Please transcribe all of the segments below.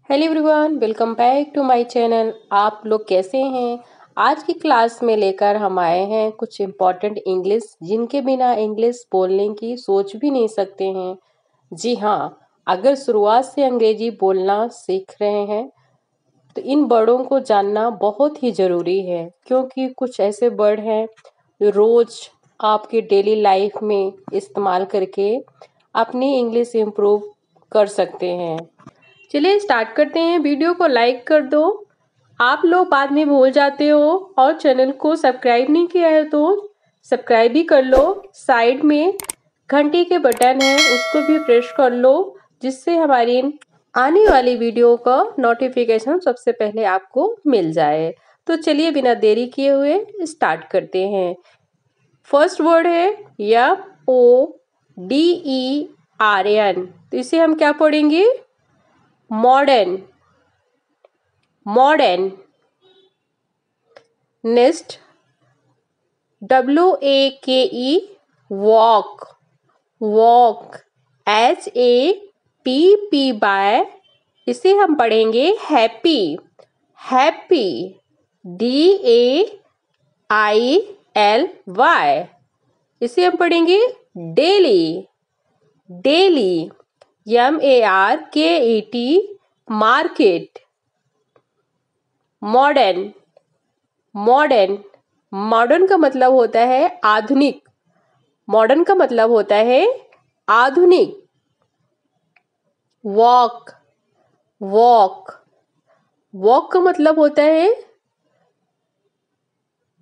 Hello everyone, welcome back to my channel. आप लोग कैसे हैं? आज की क्लास में लेकर हम आए हैं कुछ इम्पॉर्टेंट इंग्लिश जिनके बिना इंग्लिश बोलने की सोच भी नहीं सकते हैं। जी हाँ, अगर शुरुआत से अंग्रेजी बोलना सीख रहे हैं तो इन वर्डों को जानना बहुत ही ज़रूरी है, क्योंकि कुछ ऐसे वर्ड हैं जो रोज़ आपके डेली लाइफ में इस्तेमाल करके अपनी इंग्लिश इम्प्रूव कर सकते हैं। चलिए स्टार्ट करते हैं। वीडियो को लाइक कर दो। आप लोग बाद में भूल जाते हो और चैनल को सब्सक्राइब नहीं किया है तो सब्सक्राइब भी कर लो। साइड में घंटी के बटन है, उसको भी प्रेस कर लो, जिससे हमारी आने वाली वीडियो का नोटिफिकेशन सबसे पहले आपको मिल जाए। तो चलिए बिना देरी किए हुए स्टार्ट करते हैं। फर्स्ट वर्ड है MODERN। तो इसे हम क्या पढ़ेंगे? Modern. Modern. Next WAKE walk. Walk. HAPPY इसे हम पढ़ेंगे हैप्पी। हैप्पी। DAILY इसे हम पढ़ेंगे daily. Daily. MARKET market. Modern. Modern. Modern का मतलब होता है आधुनिक। मॉडर्न का मतलब होता है आधुनिक। वॉक। वॉक। वॉक का मतलब होता है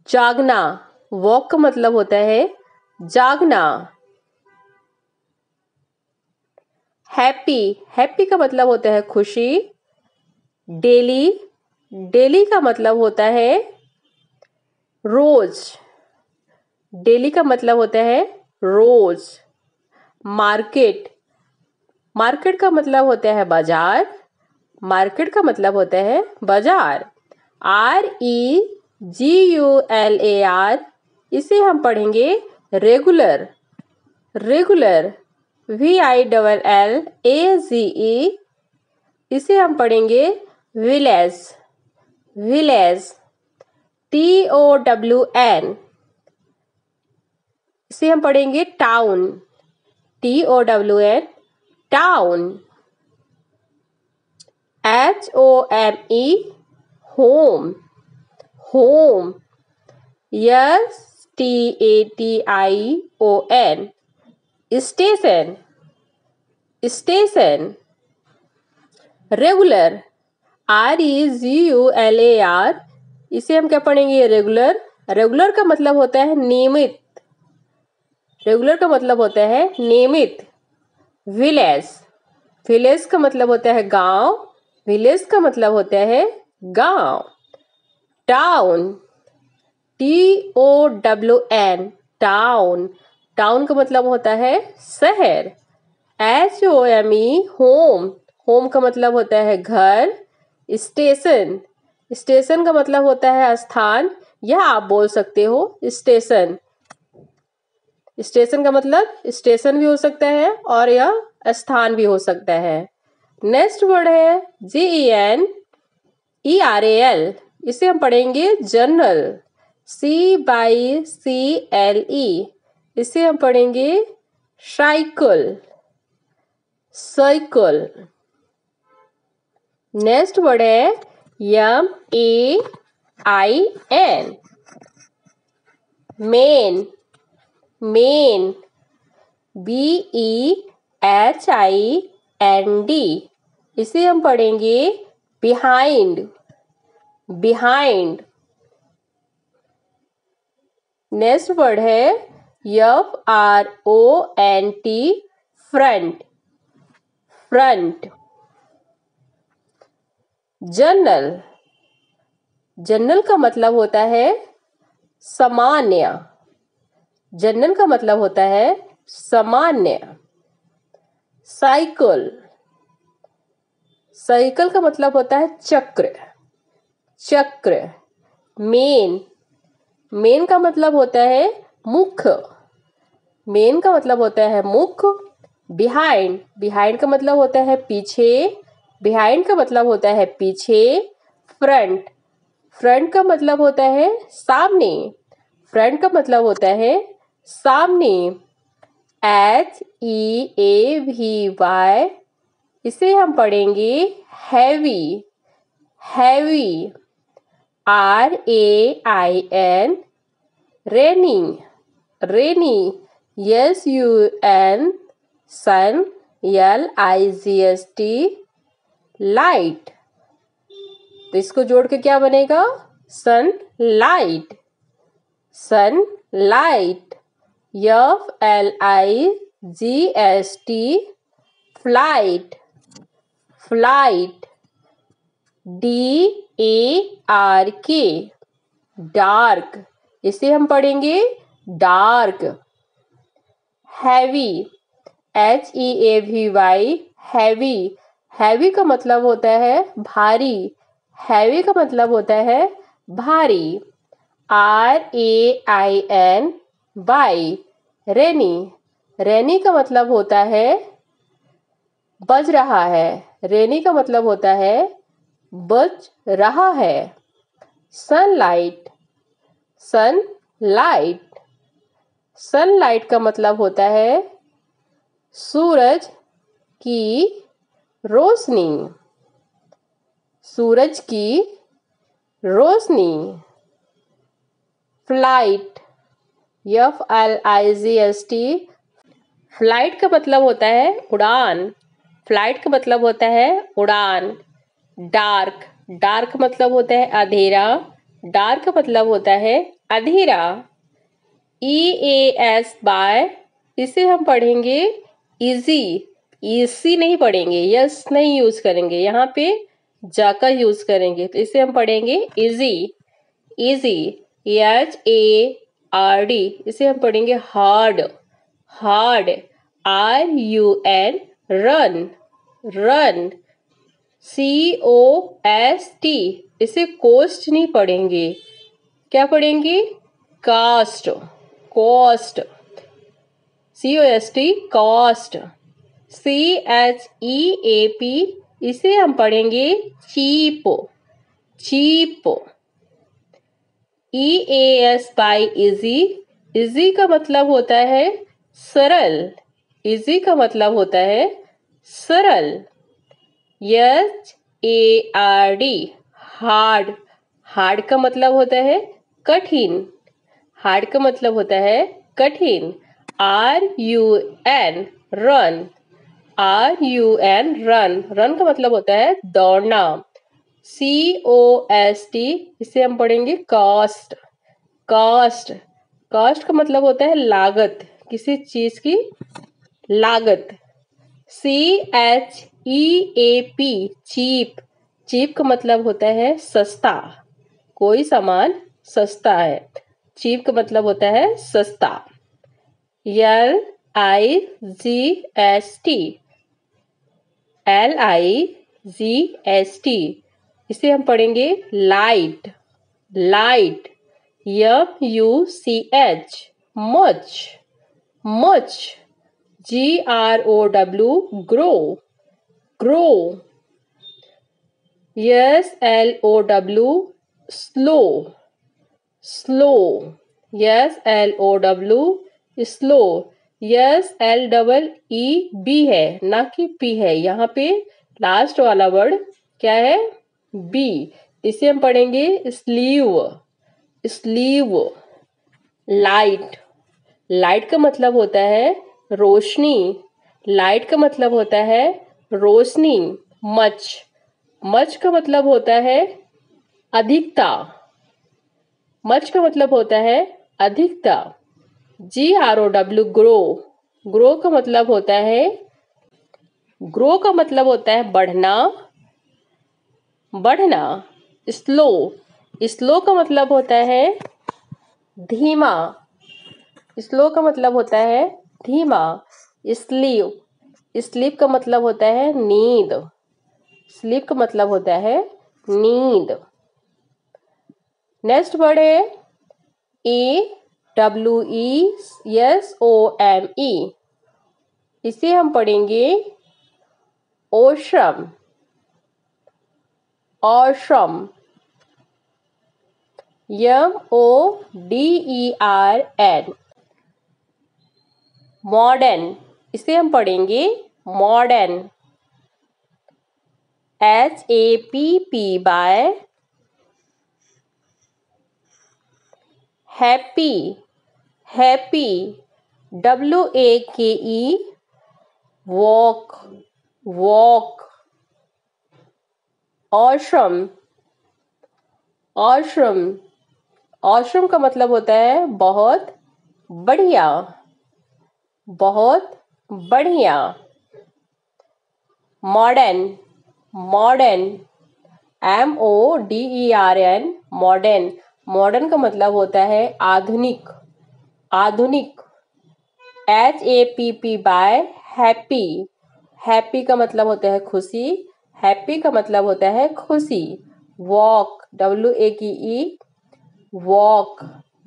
जागना। वॉक का मतलब होता है जागना। हैप्पी। हैप्पी का मतलब होता है खुशी। डेली। डेली का मतलब होता है रोज। डेली का मतलब होता है रोज। मार्केट। मार्केट का मतलब होता है बाजार। मार्केट का मतलब होता है बाजार। REGULAR इसे हम पढ़ेंगे रेगुलर। रेगुलर। VILLAGE इसे हम पढ़ेंगे विलेज। विलेज। TOWN इसे हम पढ़ेंगे town. TOWN town. HOME home. Home. STATION station. Station. Regular. REGULAR इसे हम क्या पढ़ेंगे? रेगुलर। रेगुलर का मतलब होता है नियमित। रेगुलर का मतलब होता है नियमित। विलेज। विलेज का मतलब होता है गांव। विलेज का मतलब होता है गांव। टाउन। TOWN town. टाउन का मतलब होता है शहर। HOME home. होम का मतलब होता है घर। स्टेशन। स्टेशन का मतलब होता है स्थान, या आप बोल सकते हो स्टेशन। स्टेशन का मतलब स्टेशन भी हो सकता है और यह स्थान भी हो सकता है। नेक्स्ट वर्ड है GENERAL इसे हम पढ़ेंगे जर्नल। CYCLE इसे हम पढ़ेंगे साइकिल। साइकिल। नेक्स्ट वर्ड है MAIN मेन। मेन। BEHIND इसे हम पढ़ेंगे बिहाइंड। बिहाइंड। नेक्स्ट वर्ड है FRONT front. Front. Journal. Journal का मतलब होता है सामान्य। जर्नल का मतलब होता है सामान्य। साइकिल। साइकिल का मतलब होता है चक्र। चक्र। मेन। मेन का मतलब होता है मुख्य। मेन का मतलब होता है मुख्य। बिहाइंड। बिहाइंड का मतलब होता है पीछे। बिहाइंड का मतलब होता है पीछे। फ्रंट, फ्रंट का मतलब होता है सामने। फ्रंट का मतलब होता है सामने। HEAVY, इसे हम पढ़ेंगे heavy. Heavy. RAIN, rainy. Rainy. SUN, sun. LIGHT, light. तो इसको जोड़ के क्या बनेगा? Sunlight. Sunlight. FLIGHT, flight. Flight. DARK, dark, इसे हम पढ़ेंगे dark. Heavy. HEAVY, heavy. Heavy का मतलब होता है भारी। हैवी का मतलब होता है भारी। RAIN, बाई, रेनी। रेनी का मतलब होता है बज रहा है। रेनी का मतलब होता है बज रहा है। सनलाइट। सनलाइट। सनलाइट का मतलब होता है सूरज की रोशनी। सूरज की रोशनी। फ्लाइट। FLIGHT, फ्लाइट का मतलब होता है उड़ान। फ्लाइट का मतलब होता है उड़ान। डार्क। डार्क मतलब होता है अंधेरा। डार्क का मतलब होता है अंधेरा। EAS, बाय, इसे हम पढ़ेंगे इजी। इसी नहीं पढ़ेंगे, यस नहीं यूज करेंगे, यहाँ पे जा का यूज करेंगे। तो इसे हम पढ़ेंगे इजी। इजी। HARD, इसे हम पढ़ेंगे hard. Hard. RUN, run. Run. COST, इसे कोस्ट नहीं पढ़ेंगे, क्या पढ़ेंगे? Cost. Cost. COST, cost. CHEAP, इसे हम पढ़ेंगे चीप। चीप। EAS, बाई, इजी। इजी का मतलब होता है सरल। इजी का मतलब होता है सरल। HARD, hard. हार्ड का मतलब होता है कठिन। हार्ड का मतलब होता है कठिन। RUN, run. RUN, run. Run का मतलब होता है दौड़ना। COST, इसे हम पढ़ेंगे कॉस्ट। कॉस्ट। कॉस्ट का मतलब होता है लागत, किसी चीज की लागत। CHEAP, cheap. चीप का मतलब होता है सस्ता, कोई सामान सस्ता है। चीप का मतलब होता है सस्ता। LIGHT, इसे हम पढ़ेंगे light. Light. MUCH, much. Much. GROW, grow. Grow. SLOW, slow. Slow. SLOW, slow. SLEEB है, ना कि P है, यहाँ पे लास्ट वाला वर्ड क्या है? बी। इसे हम पढ़ेंगे स्लीव। स्लीव। लाइट। लाइट का मतलब होता है रोशनी। लाइट का मतलब होता है रोशनी। मच। मच का मतलब होता है अधिकता। मच का मतलब होता है अधिकता। GROW, grow. ग्रो का मतलब होता है बढ़ना। बढ़ना। स्लो। स्लो का मतलब होता है धीमा। स्लो का मतलब होता है धीमा। स्लीव। स्लीप का मतलब होता है नींद। स्लीप का मतलब होता है नींद। नेक्स्ट वर्ड है AWESOME, इसे हम पढ़ेंगे ओशम। ऑसम, MODERN, मॉडर्न, इसे हम पढ़ेंगे modern, HAPPY, happy, happy, WAKE, walk, walk, awesome, awesome, awesome का मतलब होता है बहुत बढ़िया, बहुत बढ़िया। Modern, modern, MODERN, modern, modern का मतलब होता है आधुनिक, आधुनिक। HAPPY, हैप्पी, हैप्पी का मतलब होता है खुशी, हैप्पी का मतलब होता है खुशी। वॉक, WAKE, वॉक,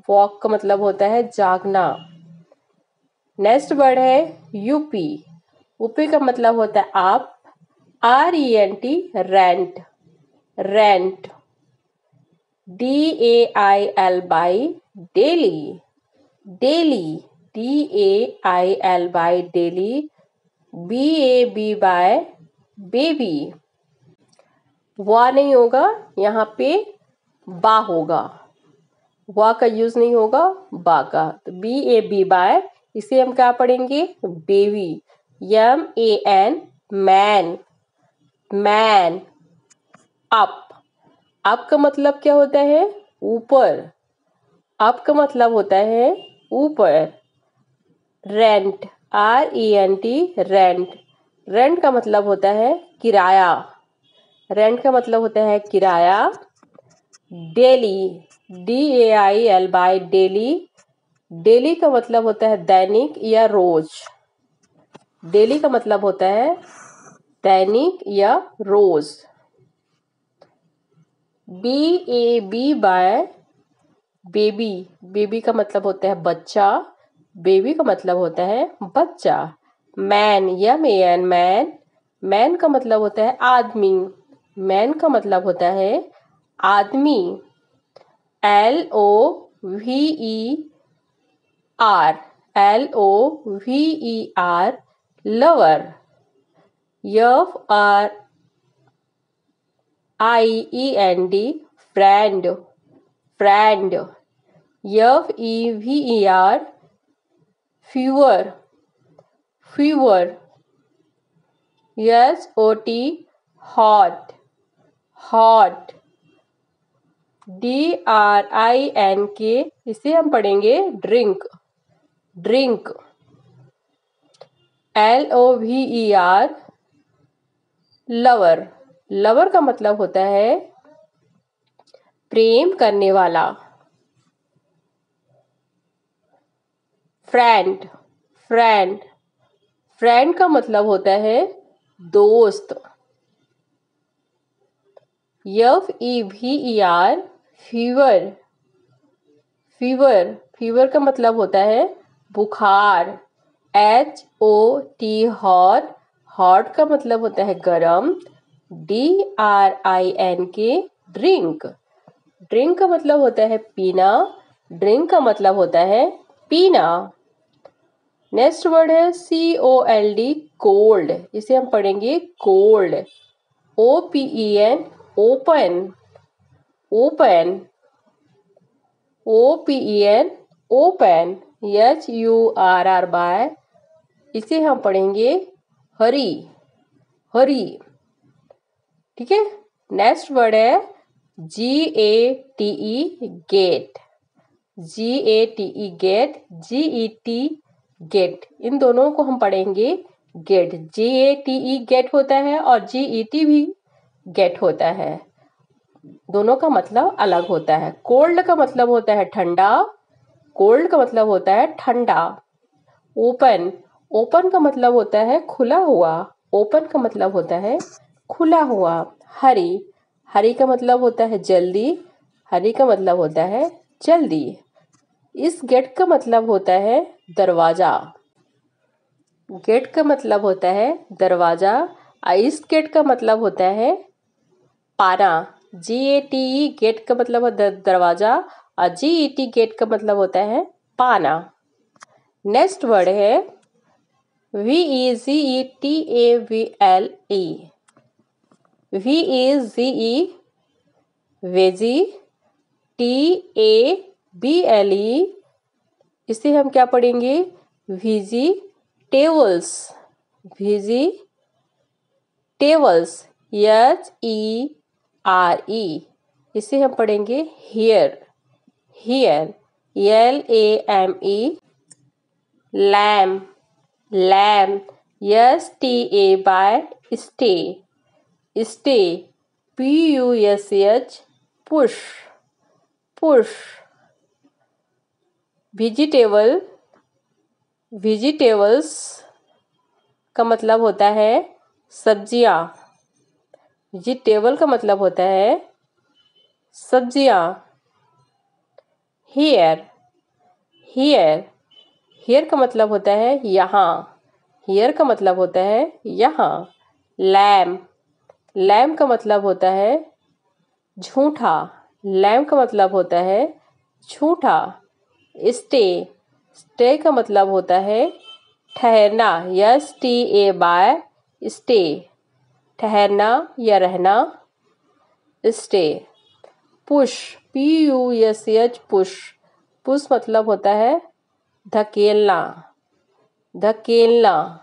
वॉक का मतलब होता है जागना। नेक्स्ट वर्ड है यूपी, यूपी का मतलब होता है आप, RENT, rent, rent. DAILY, daily, daily, DAILY, daily. BABY, baby, वाह नहीं होगा यहाँ पे, बा होगा, वाह का यूज नहीं होगा, बा का। तो BABY, इसे हम क्या पढ़ेंगे, baby. MAN, man, man. Up, up का मतलब क्या होता है, ऊपर, अप का मतलब होता है ऊपर। रेंट, RENT, रेंट, रेंट का मतलब होता है किराया, रेंट का मतलब होता है किराया। डेली, DAILY, डेली, डेली का मतलब होता है दैनिक या रोज, डेली का मतलब होता है दैनिक या रोज। BABY, बेबी, बेबी का मतलब होता है बच्चा, बेबी का मतलब होता है बच्चा। मैन, MAN, मैन, मैन का मतलब होता है आदमी, मैन का मतलब होता है आदमी। LOVER, LOVER, lover. FRIEND, friend, friend. FEVER, fever, fever. HOT, hot, hot. DRINK, इसे हम पढ़ेंगे drink, drink. LOVER, lover, lover का मतलब होता है प्रेम करने वाला। फ्रेंड, फ्रेंड, फ्रेंड का मतलब होता है दोस्त। FEVER, फीवर, फीवर, फीवर का मतलब होता है बुखार। HOT, हॉट, हॉट का मतलब होता है गरम। DRINK, ड्रिंक, ड्रिंक का मतलब होता है पीना, ड्रिंक का मतलब होता है पीना। नेक्स्ट वर्ड है COLD, कोल्ड, इसे हम पढ़ेंगे cold. OPEN, open, open. OPEN, open. HURR, इसे हम पढ़ेंगे हरी, हरी। ठीक है। नेक्स्ट वर्ड है GATE, gate, GATE, gate, GET, get, इन दोनों को हम पढ़ेंगे गेट। GATE गेट होता है और GET भी गेट होता है, दोनों का मतलब अलग होता है। कोल्ड का मतलब होता है ठंडा, कोल्ड का मतलब होता है ठंडा। ओपन, ओपन का मतलब होता है खुला हुआ, ओपन का मतलब होता है खुला हुआ। हरी, हरी का मतलब होता है जल्दी, हरी का मतलब होता है जल्दी। इस गेट का मतलब होता है दरवाजा, गेट का मतलब होता है दरवाजा। इस गेट का मतलब होता है पाना। GATE गेट का मतलब है दरवाजा और GET गेट का मतलब होता है पाना। नेक्स्ट वर्ड है VEGETABLE। VEGE वेजी, TABLE इसे हम क्या पढ़ेंगे? वेजिटेबल्स। वेजिटेबल्स HERE इसे हम पढ़ेंगे here. Here LAME। Lame. Lame STA stay. Stay PUSH push. Push. Vegetable. Vegetables का मतलब होता है सब्जियां। वेजिटेबल का मतलब होता है सब्जियां। हियर। हियर हियर का मतलब होता है यहाँ। हियर का मतलब होता है यहाँ। लैम। लैम का मतलब होता है झूठा। लैम का मतलब होता है झूठा। स्टे। स्टे का मतलब होता है ठहरना। STA स्टे ठहरना या रहना। Stay. Push PUSH push. Push मतलब होता है धकेलना। धकेलना।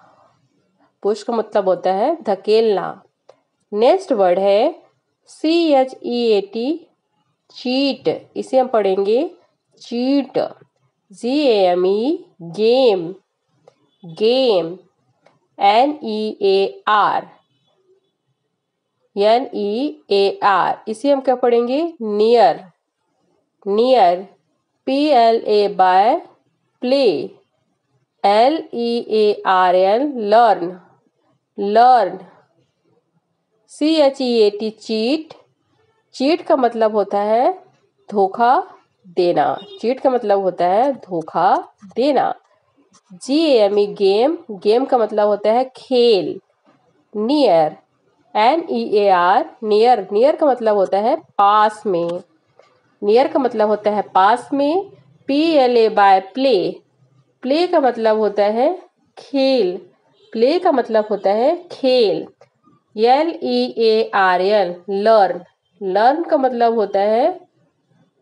पुश का मतलब होता है धकेलना। नेक्स्ट वर्ड है CHEAT चीट। इसे हम पढ़ेंगे cheat. GAME game. Game NEAR इसे हम क्या पढ़ेंगे? Near. Near PLAY play. LEARN learn. Learn CHEAT cheat. Cheat का मतलब होता है धोखा देना। चीट का मतलब होता है धोखा देना। GAME game. गेम का मतलब होता है खेल। Near NEAR near. नियर का मतलब होता है पास में। नियर का मतलब होता है पास में। PLAY play. प्ले का मतलब होता है खेल। प्ले का मतलब होता है खेल। LEARN learn. लर्न का मतलब होता है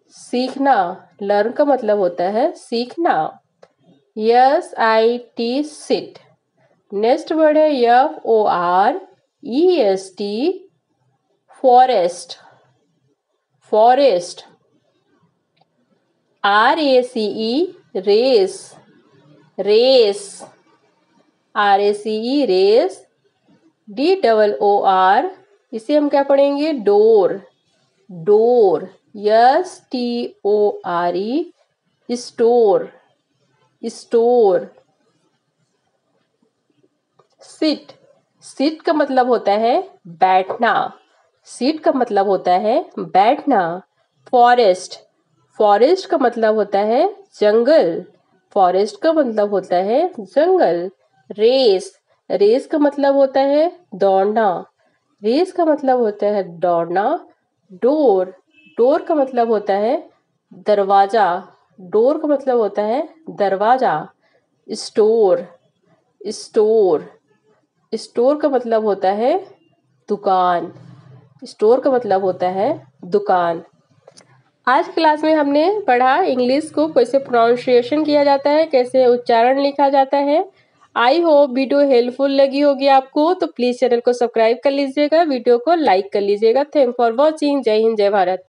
सीखना। लर्न का मतलब होता है सीखना। SIT sit. नेक्स्ट वर्ड है FOREST forest. Forest RACE race. Race RACE race. DOOR इसे हम क्या पढ़ेंगे? Door. Door STORE store. Store. Sit. Sit का मतलब होता है बैठना। सिट का मतलब होता है बैठना। फॉरेस्ट। फॉरेस्ट का मतलब होता है जंगल। फॉरेस्ट का मतलब होता है जंगल। रेस। रेस का मतलब होता है दौड़ना। रेस का मतलब होता है दौड़ना। डोर। डोर का मतलब होता है दरवाजा। डोर का मतलब होता है दरवाजा। स्टोर। स्टोर। स्टोर का मतलब होता है दुकान। स्टोर का मतलब होता है दुकान। आज क्लास में हमने पढ़ा इंग्लिश को कैसे प्रोनाउंसिएशन किया जाता है, कैसे उच्चारण लिखा जाता है। आई होप वीडियो हेल्पफुल लगी होगी आपको, तो प्लीज चैनल को सब्सक्राइब कर लीजिएगा, वीडियो को लाइक कर लीजिएगा। Thank for watching. जय हिंद, जय भारत।